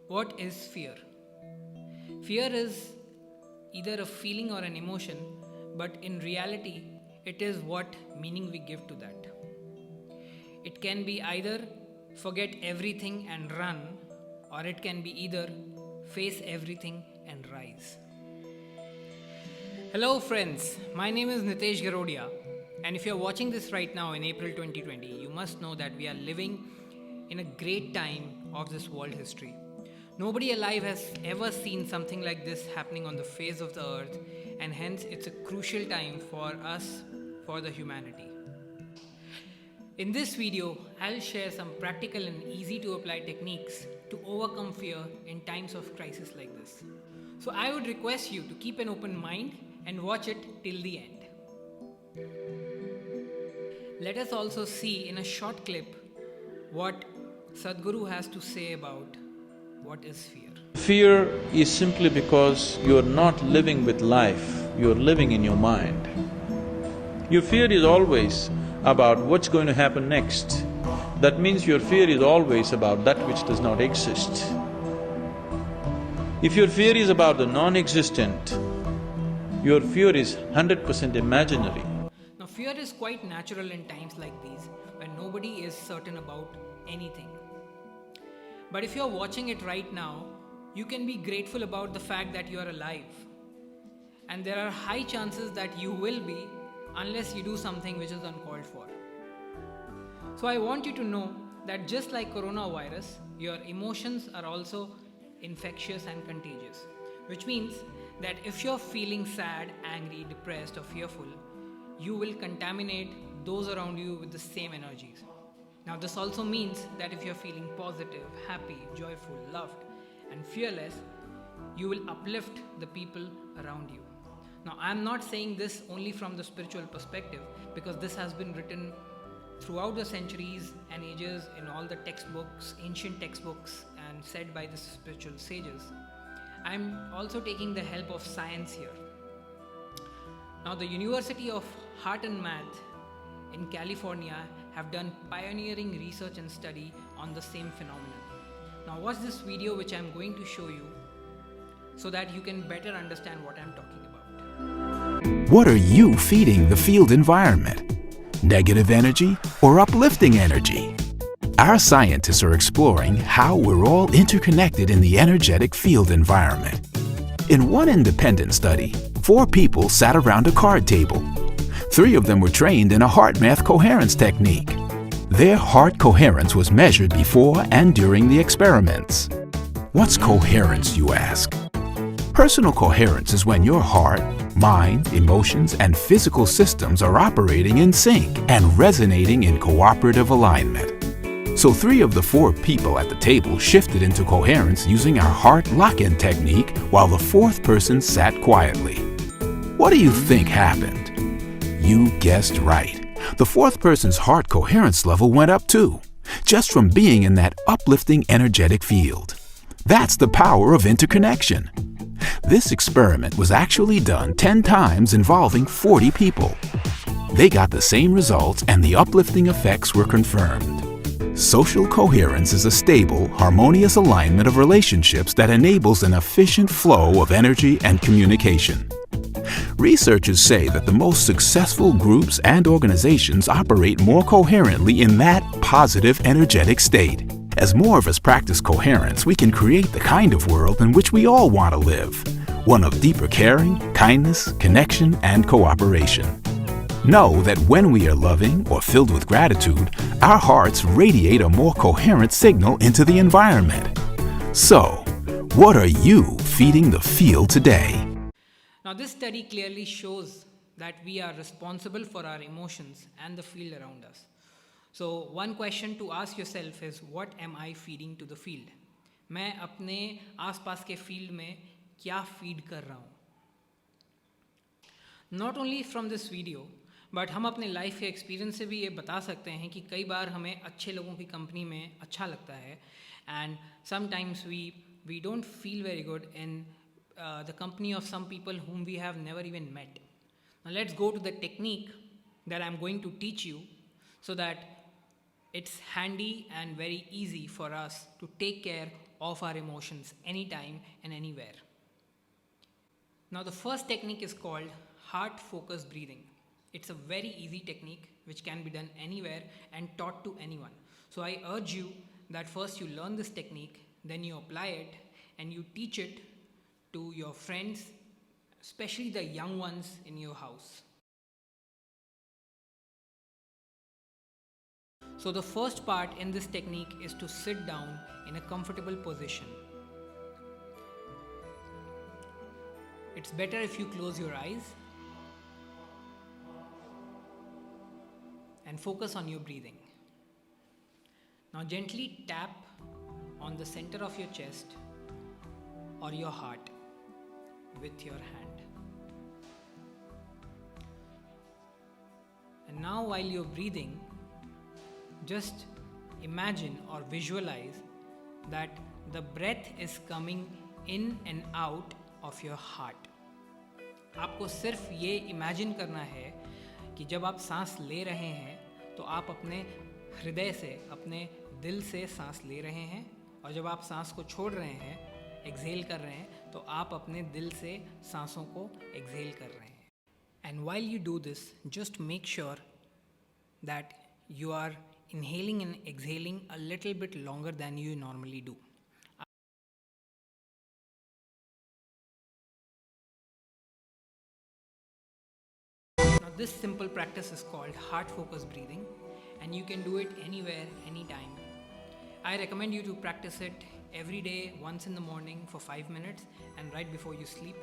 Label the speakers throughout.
Speaker 1: What is fear? Fear is either a feeling or an emotion, but in reality, it is what meaning we give to that. It can be either forget everything and run, or it can be either face everything and rise. Hello, friends. My name is Nitesh Garodia, and if you're watching this right now in April 2020, you must know that we are living in a great time of this world history. Nobody alive has ever seen something like this happening on the face of the earth, and hence it's a crucial time for us, for the humanity. In this video, I'll share some practical and easy to apply techniques to overcome fear in times of crisis like this. So I would request you to keep an open mind and watch it till the end. Let us also see in a short clip what Sadhguru has to say about what is fear.
Speaker 2: Fear is simply because you're not living with life, you're living in your mind. Your fear is always about what's going to happen next. That means your fear is always about that which does not exist. If your fear is about the non-existent, your fear is 100% imaginary.
Speaker 1: Now, fear is quite natural in times like these when nobody is certain about anything. But if you're watching it right now, you can be grateful about the fact that you are alive. And there are high chances that you will be unless you do something which is uncalled for. So I want you to know that just like coronavirus, your emotions are also infectious and contagious. Which means that if you're feeling sad, angry, depressed or fearful, you will contaminate those around you with the same energies. Now this also means that if you're feeling positive, happy, joyful, loved and fearless, you will uplift the people around you. Now I'm not saying this only from the spiritual perspective, because this has been written throughout the centuries and ages in all the textbooks, ancient textbooks, and said by the spiritual sages. I'm also taking the help of science here. Now the University of Heart and Math in California have done pioneering research and study on the same phenomenon. Now watch this video which I'm going to show you so that you can better understand what I'm talking about.
Speaker 3: What are you feeding the field environment? Negative energy or uplifting energy? Our scientists are exploring how we're all interconnected in the energetic field environment. In one independent study, 4 people sat around a card table. 3 of them were trained in a HeartMath coherence technique. Their heart coherence was measured before and during the experiments. What's coherence, you ask? Personal coherence is when your heart, mind, emotions, and physical systems are operating in sync and resonating in cooperative alignment. So 3 of the 4 people at the table shifted into coherence using our heart lock-in technique while the 4th person sat quietly. What do you think happened? You guessed right. The 4th person's heart coherence level went up too, just from being in that uplifting energetic field. That's the power of interconnection. This experiment was actually done 10 times involving 40 people. They got the same results and the uplifting effects were confirmed. Social coherence is a stable, harmonious alignment of relationships that enables an efficient flow of energy and communication. Researchers say that the most successful groups and organizations operate more coherently in that positive, energetic state. As more of us practice coherence, we can create the kind of world in which we all want to live, one of deeper caring, kindness, connection, and cooperation. Know that when we are loving or filled with gratitude, our hearts radiate a more coherent signal into the environment. So, what are you feeding the field today?
Speaker 1: Now this study clearly shows that we are responsible for our emotions and the field around us. So one question to ask yourself is, what am I feeding to the field? मैं अपने आसपास के field में क्या feed कर रहा हूँ? Not only from this video, but हम अपने लाइफ के एक्सपीरियंस से भी ये बता सकते हैं कि कई बार हमें अच्छे लोगों की कंपनी में अच्छा लगता है and sometimes we don't feel very good in the company of some people whom we have never even met. Now let's go to the technique that I'm going to teach you so that it's handy and very easy for us to take care of our emotions anytime and anywhere. Now, the first technique is called heart focused breathing. It's a very easy technique which can be done anywhere and taught to anyone. So, I urge you that first you learn this technique, then you apply it, and you teach it to your friends, especially the young ones in your house. So, the first part in this technique is to sit down in a comfortable position. It's better if you close your eyes and focus on your breathing. Now, gently tap on the center of your chest or your heart with your hand. And now, while you're breathing, just imagine or visualize that the breath is coming in and out of your heart. आपको सिर्फ ये imagine करना है कि जब आप सांस ले रहे हैं तो आप अपने हृदय से, अपने दिल से सांस ले रहे हैं, और जब आप सांस को छोड़ रहे हैं, एक्सहेल कर रहे हैं, तो आप अपने दिल से सांसों को एक्सहेल कर रहे हैं. And while you do this, just make sure that you are inhaling and exhaling a little bit longer than you normally do. Now, this simple practice is called heart focused breathing, and you can do it anywhere, anytime. I recommend you to practice it every day, once in the morning for 5 minutes and right before you sleep.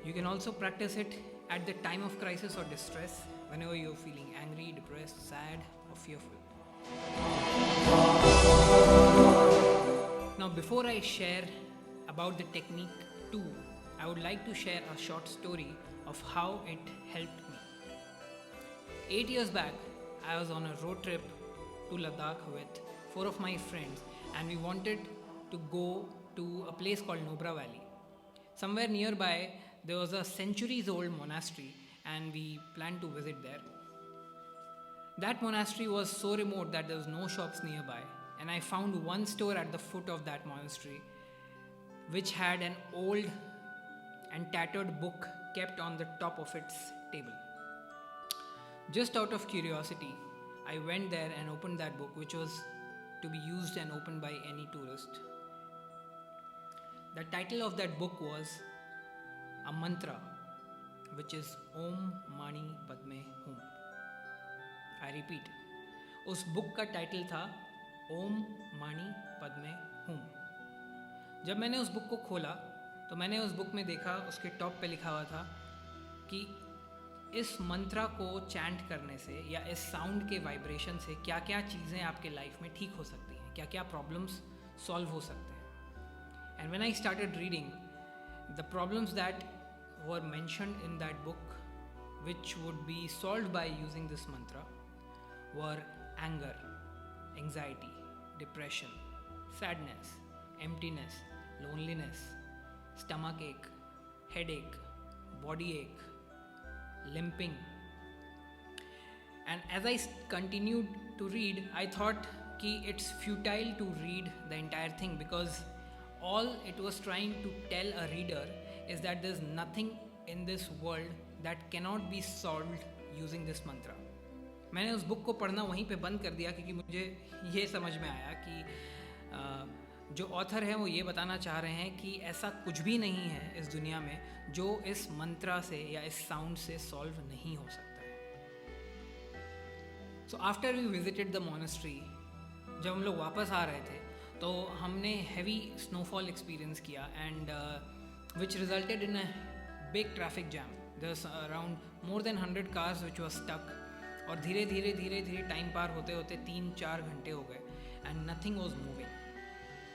Speaker 1: You can also practice it at the time of crisis or distress, whenever you're feeling angry, depressed, sad, or fearful. Now, before I share about the technique 2, I would like to share a short story of how it helped me. 8 years back, I was on a road trip to Ladakh with 4 of my friends, and we wanted to go to a place called Nubra Valley. Somewhere nearby, there was a centuries-old monastery, and we planned to visit there. That monastery was so remote that there was no shops nearby, and I found one store at the foot of that monastery which had an old and tattered book kept on the top of its table. Just out of curiosity, I went there and opened that book, which was to be used and opened by any tourist. The title of that book was a mantra, which is Om Mani Padme Hum. I repeat, उस book का title था ओम मानी पद्मे हुम. जब मैंने उस book को खोला तो मैंने उस बुक में देखा, उसके टॉप पे लिखा हुआ था कि इस मंत्रा को चैंट करने से या इस साउंड के वाइब्रेशन से क्या क्या चीज़ें आपके लाइफ में ठीक हो सकती हैं, क्या क्या प्रॉब्लम्स सॉल्व हो सकते हैं. And when I started reading, the problems that were mentioned in that book which would be solved by using this mantra were anger, anxiety, depression, sadness, emptiness, loneliness, stomach ache, headache, body ache, limping. And as I continued to read, I thought कि it's futile to read the entire thing, because all it was trying to tell a reader is that there's nothing in this world that cannot be solved using this mantra. मैंने उस book को पढ़ना वहीं पे बंद कर दिया, क्योंकि मुझे ये समझ में आया कि जो ऑथर है वो ये बताना चाह रहे हैं कि ऐसा कुछ भी नहीं है इस दुनिया में जो इस मंत्रा से या इस साउंड से सॉल्व नहीं हो सकता है. So after we visited the monastery, जब हम लोग वापस आ रहे थे तो हमने हैवी स्नोफॉल एक्सपीरियंस किया, and which resulted in a big traffic jam. There was around more than 100 cars which were stuck, और धीरे धीरे टाइम पार होते होते 3-4 घंटे हो गए एंड नथिंग वॉज मूविंग.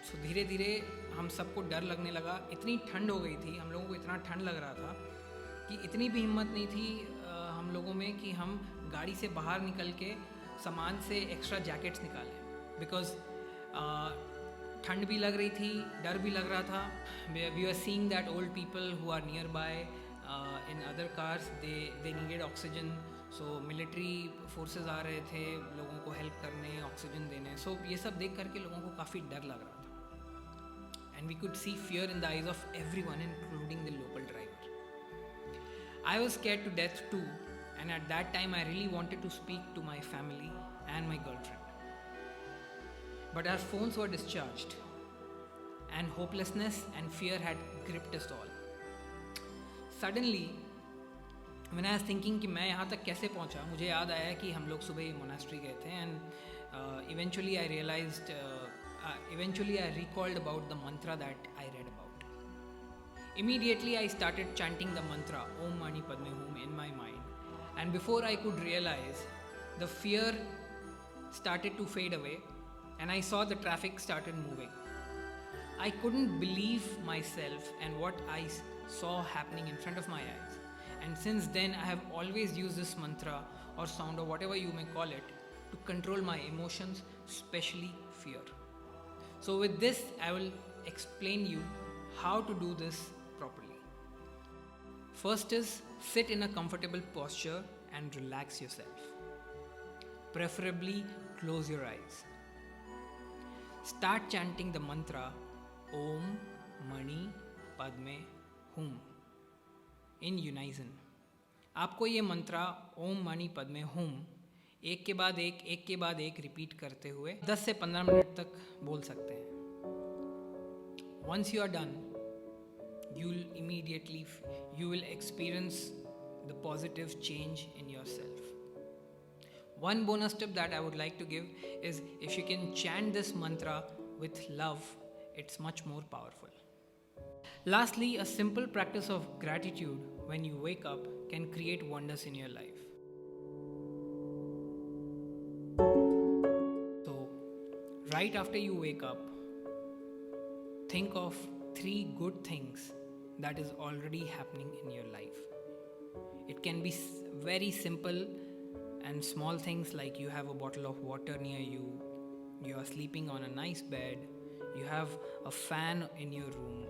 Speaker 1: सो धीरे धीरे हम सबको डर लगने लगा. इतनी ठंड हो गई थी, हम लोगों को इतना ठंड लग रहा था कि इतनी भी हिम्मत नहीं थी हम लोगों में कि हम गाड़ी से बाहर निकल के सामान से एक्स्ट्रा जैकेट्स निकालें, बिकॉज ठंड भी लग रही थी, डर भी लग रहा था. We are seeing that old people who are nearby in other cars, they needed oxygen. So military forces आ रहे थे लोगों को हेल्प करने, ऑक्सीजन देने. सो ये सब देख करके लोगों को काफ़ी डर लग रहा था. and we could see fear in the eyes of everyone, including the local driver. I was scared to death too, and at that time I really wanted to speak to my family and my girlfriend. But our phones were discharged, and hopelessness and fear had gripped us all. Suddenly, when I was thinking कि मैं यहाँ तक कैसे पहुँचा, मुझे याद आया कि हम लोग सुबह मोनास्ट्री गए थे, and eventually I recalled about the mantra that I read about. Immediately I started chanting the mantra Om Mani Padme Hum in my mind, and before I could realize, the fear started to fade away and I saw the traffic started moving. I couldn't believe myself and what I saw happening in front of my eyes. And since then, I have always used this mantra or sound or whatever you may call it to control my emotions, especially fear. So with this, I will explain you how to do this properly. First is sit in a comfortable posture and relax yourself. Preferably close your eyes. Start chanting the mantra Om Mani Padme Hum in unison. आपको ये मंत्रा ओम मणि पद्मे हुम एक के बाद एक repeat करते हुए 10 से 15 मिनट तक बोल सकते हैं. Once you are done, you will experience the positive change in yourself. One bonus tip that I would like to give is if you can chant this mantra with love, it's much more powerful. Lastly, a simple practice of gratitude when you wake up can create wonders in your life. So, right after you wake up, think of 3 good things that is already happening in your life. It can be very simple and small things like you have a bottle of water near you, you are sleeping on a nice bed, you have a fan in your room,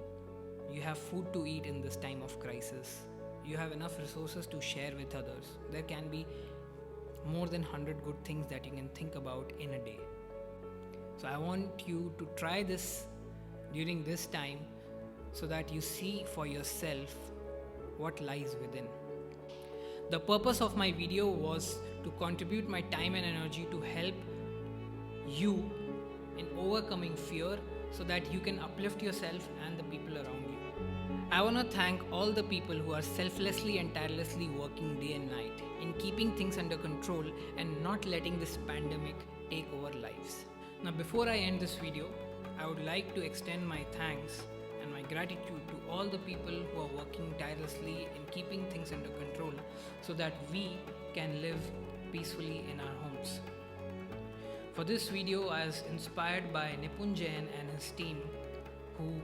Speaker 1: you have food to eat in this time of crisis, you have enough resources to share with others. There can be more than 100 good things that you can think about in a day. So I want you to try this during this time so that you see for yourself what lies within. The purpose of my video was to contribute my time and energy to help you in overcoming fear so that you can uplift yourself and the people around you. I want to thank all the people who are selflessly and tirelessly working day and night in keeping things under control and not letting this pandemic take over lives. Now, before I end this video, I would like to extend my thanks and my gratitude to all the people who are working tirelessly in keeping things under control so that we can live peacefully in our homes. For this video, I was inspired by Nipun Jain and his team who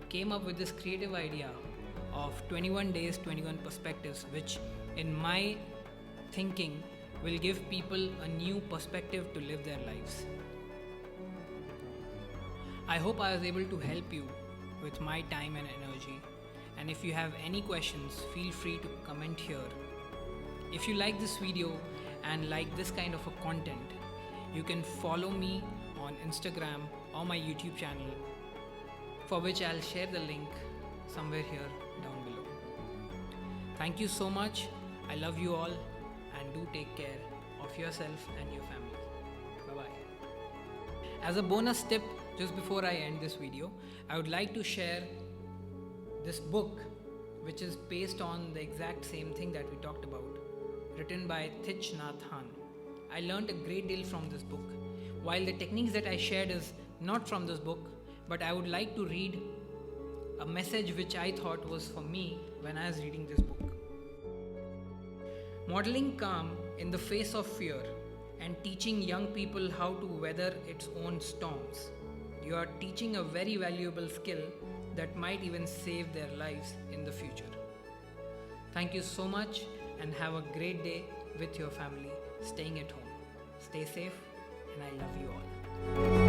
Speaker 1: came up with this creative idea of 21 days, 21 perspectives, which in my thinking will give people a new perspective to live their lives. I hope I was able to help you with my time and energy, and if you have any questions, feel free to comment here. If you like this video and like this kind of a content, you can follow me on Instagram or my YouTube channel, for which I'll share the link somewhere here down below. Thank you so much. I love you all, and do take care of yourself and your family. Bye-bye. As a bonus tip, just before I end this video, I would like to share this book which is based on the exact same thing that we talked about, written by Thich Nhat Hanh. I learned a great deal from this book. While the techniques that I shared is not from this book, but I would like to read a message which I thought was for me when I was reading this book. Modeling calm in the face of fear and teaching young people how to weather its own storms. You are teaching a very valuable skill that might even save their lives in the future. Thank you so much and have a great day with your family, staying at home. Stay safe, and I love you all.